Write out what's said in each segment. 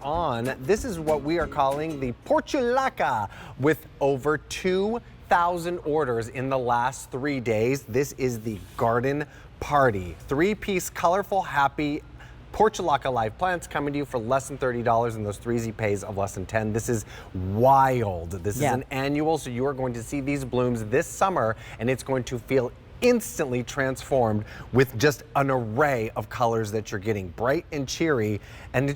on. This is what we are calling the Portulaca, with over 2,000 orders in the last 3 days. This is the garden party. 3-piece, colorful, happy Portulaca live plants coming to you for less than $30 and those 3 easy pays of less than 10. This is wild. This is an annual, so you are going to see these blooms this summer, and it's going to feel instantly transformed with just an array of colors that you're getting, bright and cheery, and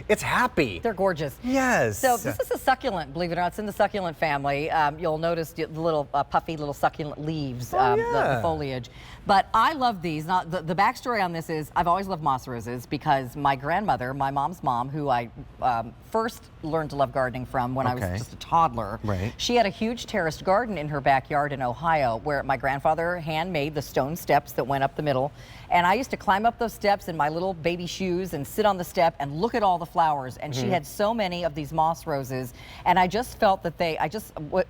it's happy. They're gorgeous. Yes. So this is a succulent, believe it or not. It's in the succulent family. You'll notice the little puffy little succulent leaves, the foliage. But I love these. Now, the backstory on this is I've always loved moss roses because my grandmother, my mom's mom, who I first learned to love gardening from when I was just a toddler, she had a huge terraced garden in her backyard in Ohio where my grandfather handmade the stone steps that went up the middle. And I used to climb up those steps in my little baby shoes and sit on the step and look at all the flowers. And she had so many of these moss roses. And I just felt that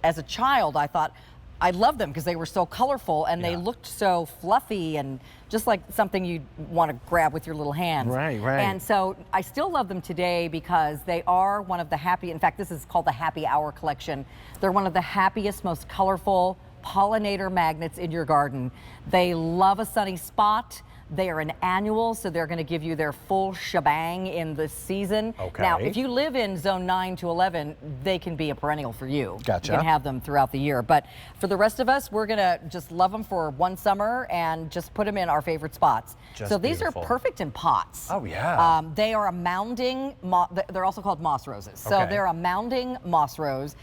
as a child, I thought, I loved them because they were so colorful and they looked so fluffy and just like something you'd want to grab with your little hands. Right. And so I still love them today because they are one of the in fact, this is called the Happy Hour collection. They're one of the happiest, most colorful pollinator magnets in your garden. They love a sunny spot. They are an annual, so they're going to give you their full shebang in the season. Now, if you live in zone 9 to 11, they can be a perennial for you. Gotcha. You can have them throughout the year. But for the rest of us, we're going to just love them for one summer and just put them in our favorite spots. So these are perfect in pots. Oh, yeah. They are a mounding, they're also called moss roses. So they're a mounding moss rose.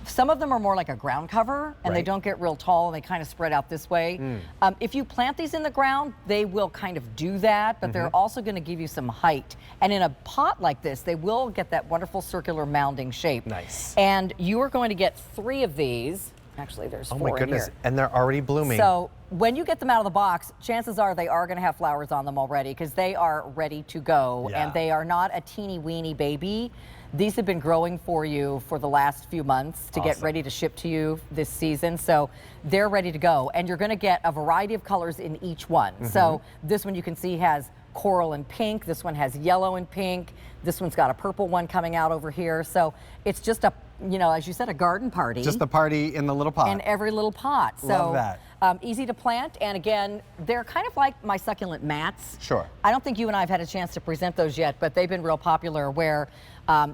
Some of them are more like a ground cover, and they don't get real tall, and they kind of spread out this way. If you plant these in the ground, they will kind of do that, but they're also going to give you some height. And in a pot like this, they will get that wonderful circular mounding shape. Nice. And you are going to get 3 of these. Actually, there's 4 in here. Oh my goodness, and they're already blooming. So when you get them out of the box, chances are they are going to have flowers on them already because they are ready to go, and they are not a teeny weeny baby. These have been growing for you for the last few months to get ready to ship to you this season. So they're ready to go. And you're going to get a variety of colors in each one. So this one you can see has coral and pink. This one has yellow and pink. This one's got a purple one coming out over here. So it's just a, as you said, a garden party. Just the party in the little pot. In every little pot. So, love that. Easy to plant, and again, they're kind of like my succulent mats. Sure. I don't think you and I have had a chance to present those yet, but they've been real popular where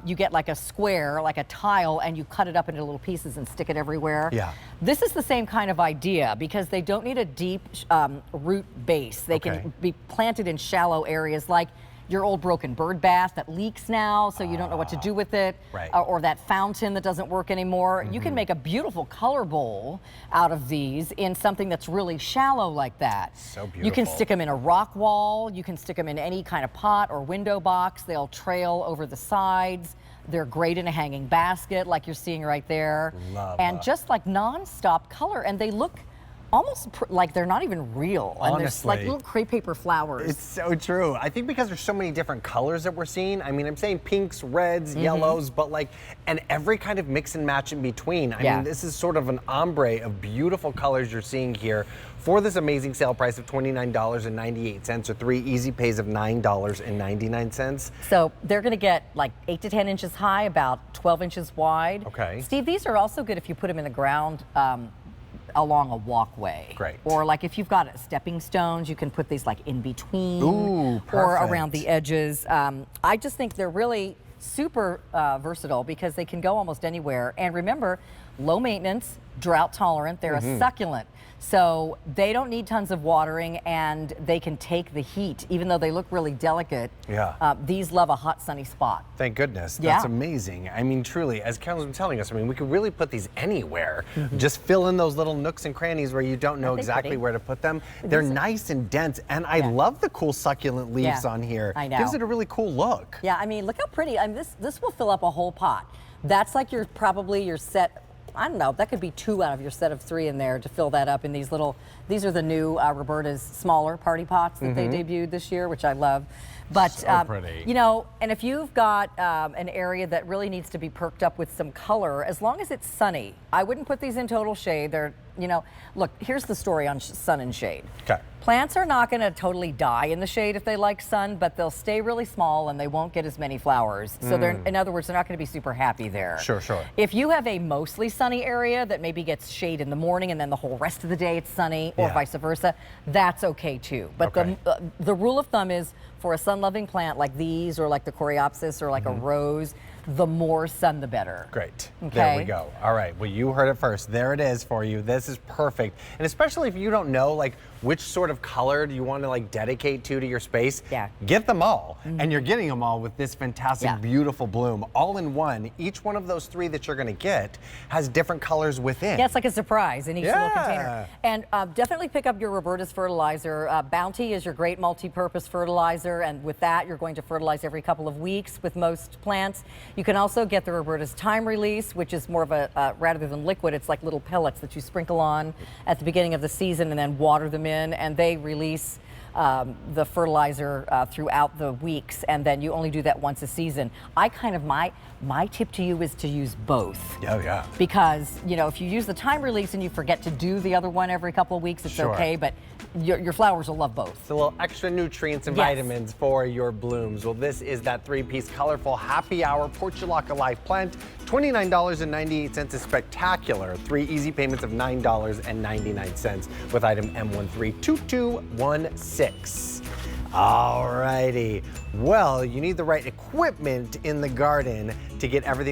you get like a square, like a tile, and you cut it up into little pieces and stick it everywhere. Yeah. This is the same kind of idea because they don't need a deep root base. They can be planted in shallow areas like your old broken bird bath that leaks now, so you don't know what to do with it, or that fountain that doesn't work anymore. You can make a beautiful color bowl out of these in something that's really shallow like that. So beautiful. You can stick them in a rock wall. You can stick them in any kind of pot or window box. They'll trail over the sides. They're great in a hanging basket like you're seeing right there. And just like non-stop color, and they look almost like they're not even real. Honestly. And there's like little crepe paper flowers. It's so true. I think because there's so many different colors that we're seeing. I mean, I'm saying pinks, reds, yellows, but and every kind of mix and match in between. I mean, this is sort of an ombre of beautiful colors you're seeing here for this amazing sale price of $29.98 or 3 easy pays of $9.99. So they're going to get like 8 to 10 inches high, about 12 inches wide. Okay. Steve, these are also good if you put them in the ground along a walkway. Great. Or like if you've got stepping stones, you can put these like in between. Ooh, perfect. Or around the edges. I just think they're really super versatile because they can go almost anywhere. And remember, low maintenance, drought tolerant, they're a succulent. So they don't need tons of watering and they can take the heat, even though they look really delicate. These love a hot, sunny spot. Thank goodness. That's amazing. I mean, truly, as Carolyn's been telling us, I mean, we could really put these anywhere. Just fill in those little nooks and crannies where you don't know exactly where to put them. They're nice and dense, and I love the cool succulent leaves on here. I know. Gives it a really cool look. Yeah, I mean, look how pretty. I mean, this will fill up a whole pot. That's like probably your set. I don't know, that could be 2 out of your set of 3 in there to fill that up in these little, these are the new Roberta's smaller party pots that they debuted this year, which I love. But So pretty. you know, and if you've got an area that really needs to be perked up with some color, as long as it's sunny, I wouldn't put these in total shade. They're, you know, look, here's the story on sun and shade. Okay. Plants are not going to totally die in the shade if they like sun, but they'll stay really small and they won't get as many flowers. So they're, in other words, they're not going to be super happy there. Sure, sure. If you have a mostly sunny area that maybe gets shade in the morning and then the whole rest of the day it's sunny, or vice versa, that's okay too. But the rule of thumb is for a sun-loving plant like these, or like the coreopsis, or like a rose, the more sun, the better. Great. Okay. There we go. All right. Well, you heard it first. There it is for you. This is perfect. And especially if you don't know like which sort of color do you want to like dedicate to your space, get them all. And you're getting them all with this fantastic, beautiful bloom, all in one. Each one of those 3 that you're going to get has different colors within. Yeah, it's like a surprise in each little container. And definitely pick up your Roberta's fertilizer. Bounty is your great multi-purpose fertilizer, and with that, you're going to fertilize every couple of weeks with most plants. You can also get the Roberta's time release, which is more of a, rather than liquid, it's like little pellets that you sprinkle on at the beginning of the season and then water them in, and they release the fertilizer throughout the weeks, and then you only do that once a season. I kind of, my tip to you is to use both. Oh yeah. Because, you know, if you use the time release and you forget to do the other one every couple of weeks, it's okay, but your flowers will love both. It's a little extra nutrients and vitamins for your blooms. Well, this is that 3-piece colorful Happy Hour Portulaca live plant. $29.98 is spectacular. 3 easy payments of $9.99 with item M132216. All righty. Well, you need the right equipment in the garden to get everything